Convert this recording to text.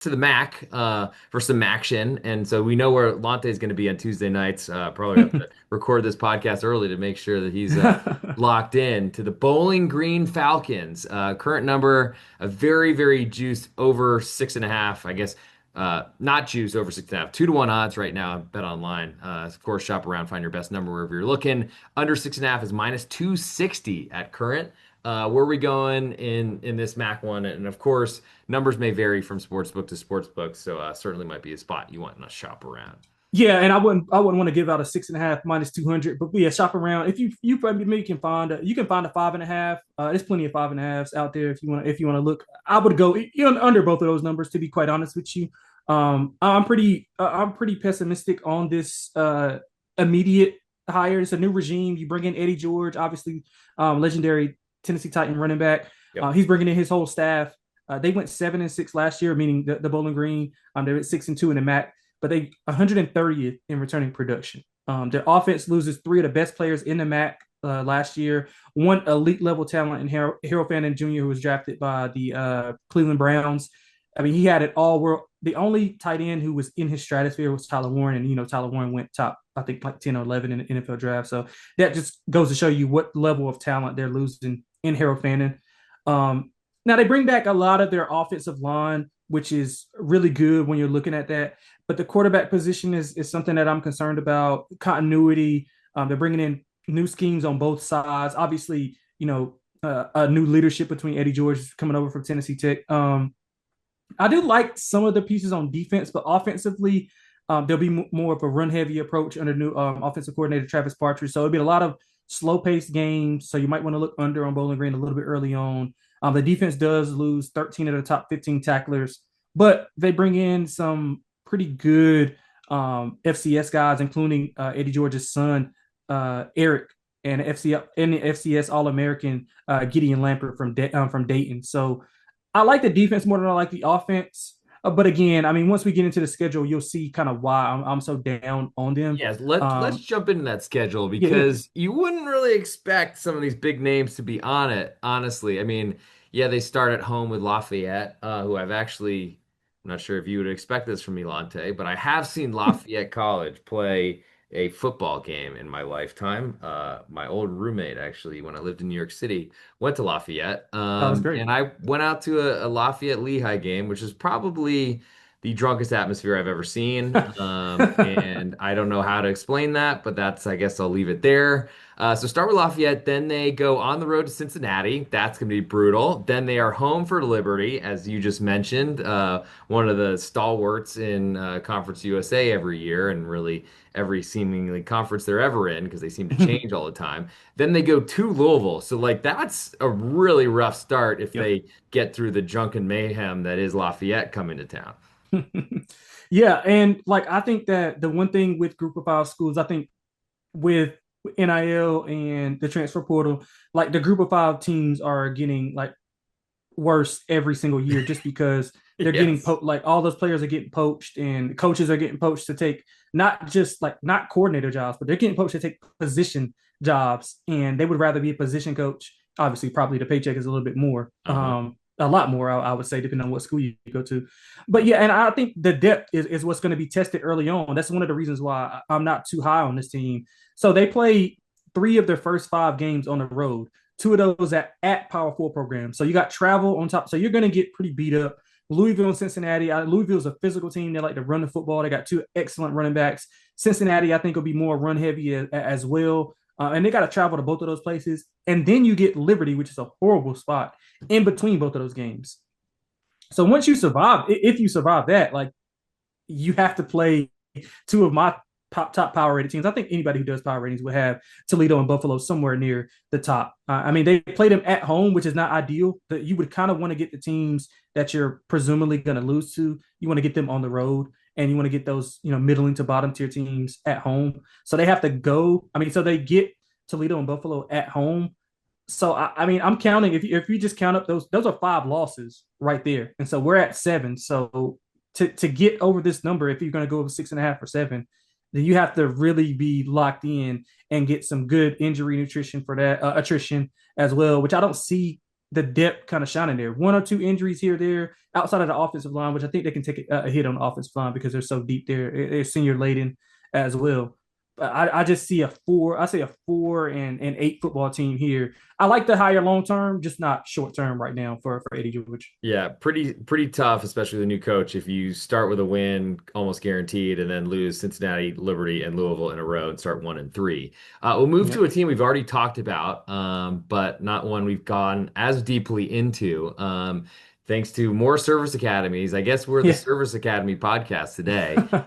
to the MAC for some action. And so we know where Lonte is going to be on Tuesday nights. Probably have to record this podcast early to make sure that he's locked in to the Bowling Green Falcons. Current number, a very, very juiced over 6.5. I guess not juiced over 6.5. 2-1 odds right now. Bet online. Of course, shop around, find your best number wherever you're looking. Under 6.5 is minus 260 at current. Where are we going in this MAC one? And of course, numbers may vary from sportsbook to sportsbook, so certainly might be a spot you want to shop around. Yeah, and I wouldn't want to give out a 6.5 minus 200, but yeah, shop around. If you probably maybe can find a 5.5. There's plenty of 5.5s out there if you want to look. I would go under both of those numbers, to be quite honest with you. I'm pretty pessimistic on this immediate hire. It's a new regime. You bring in Eddie George, obviously legendary Tennessee Titan running back. Yep. He's bringing in his whole staff. They went 7-6 last year, meaning the Bowling Green. They went 6-2 in the MAC, but they 130th in returning production. Their offense loses three of the best players in the MAC last year. One elite level talent in Harold Fannin Jr., who was drafted by the Cleveland Browns. I mean, he had it all. World. The only tight end who was in his stratosphere was Tyler Warren, and Tyler Warren went top, I think, like 10 or 11 in the NFL draft. So that just goes to show you what level of talent they're losing in Harold Fannin. Now they bring back a lot of their offensive line, which is really good when you're looking at that. But the quarterback position is something that I'm concerned about. Continuity. They're bringing in new schemes on both sides. Obviously, a new leadership between Eddie George coming over from Tennessee Tech. I do like some of the pieces on defense, but offensively, there'll be more of a run-heavy approach under new offensive coordinator Travis Partridge. So it'll be a lot of slow-paced games. So you might want to look under on Bowling Green a little bit early on. The defense does lose 13 of the top 15 tacklers, but they bring in some pretty good FCS guys, including Eddie George's son, Eric, and the FCS All-American Gideon Lampert from Dayton. So I like the defense more than I like the offense. But again, I mean, once we get into the schedule, you'll see kind of why I'm so down on them. Yes, let's Um, jump into that schedule yeah, because you wouldn't really expect some of these big names to be on it, honestly. I mean, yeah, they start at home with Lafayette, who I'm not sure if you would expect this from me, Lonte, but I have seen Lafayette College play a football game in my lifetime. My old roommate, actually, when I lived in New York City, went to Lafayette. that was great. And I went out to a Lafayette Lehigh game, which is probably the drunkest atmosphere I've ever seen. And I don't know how to explain that, but I guess I'll leave it there. So start with Lafayette, then they go on the road to Cincinnati. That's going to be brutal. Then they are home for Liberty, as you just mentioned, one of the stalwarts in Conference USA every year, and really every seemingly conference they're ever in because they seem to change all the time. Then they go to Louisville. So, like, that's a really rough start if Yep. they get through the drunken mayhem that is Lafayette coming to town. Yeah, and like I think that the one thing with Group of Five schools, I think with NIL and the transfer portal, like the Group of Five teams are getting like worse every single year just because they're getting Yes. like all those players are getting poached and coaches are getting poached to take not coordinator jobs, but they're getting poached to take position jobs, and they would rather be a position coach. Obviously, probably the paycheck is a little bit more, Uh-huh. a lot more, I would say, depending on what school you go to. But yeah, and I think the depth is what's going to be tested early on. That's one of the reasons why I'm not too high on this team. So they play three of their first five games on the road, two of those at Power Four programs. So you got travel on top. So you're going to get pretty beat up. Louisville and Cincinnati. Louisville's a physical team. They like to run the football. They got two excellent running backs. Cincinnati, I think, will be more run heavy as well. And they got to travel to both of those places. And then you get Liberty, which is a horrible spot in between both of those games. So once you survive, if you survive that, like you have to play two of my top power rated teams. I think anybody who does power ratings would have Toledo and Buffalo somewhere near the top. I mean, they play them at home, which is not ideal. That you would kind of want to get the teams that you're presumably going to lose to. You want to get them on the road, and you want to get those middling to bottom tier teams at home. So they have to go. I mean, so they get Toledo and Buffalo at home. So I mean, I'm counting. If you just count up those are five losses right there, and so we're at seven. So to get over this number, if you're going to go over 6.5 or seven, then you have to really be locked in and get some good injury nutrition for that attrition as well, which I don't see. the depth kind of shining there. One or two injuries here or there outside of the offensive line, which I think they can take a hit on the offensive line because they're so deep there. They're senior laden as well. But I just see a four. I say a 4-8 football team here. I like the higher long term, just not short term right now for Eddie George. Yeah, pretty tough, especially the new coach. If you start with a win, almost guaranteed, and then lose Cincinnati, Liberty, and Louisville in a row and start 1-3. We'll move Yeah. to a team we've already talked about, but not one we've gone as deeply into. Thanks to more service academies. I guess we're the Yeah. Service Academy podcast today.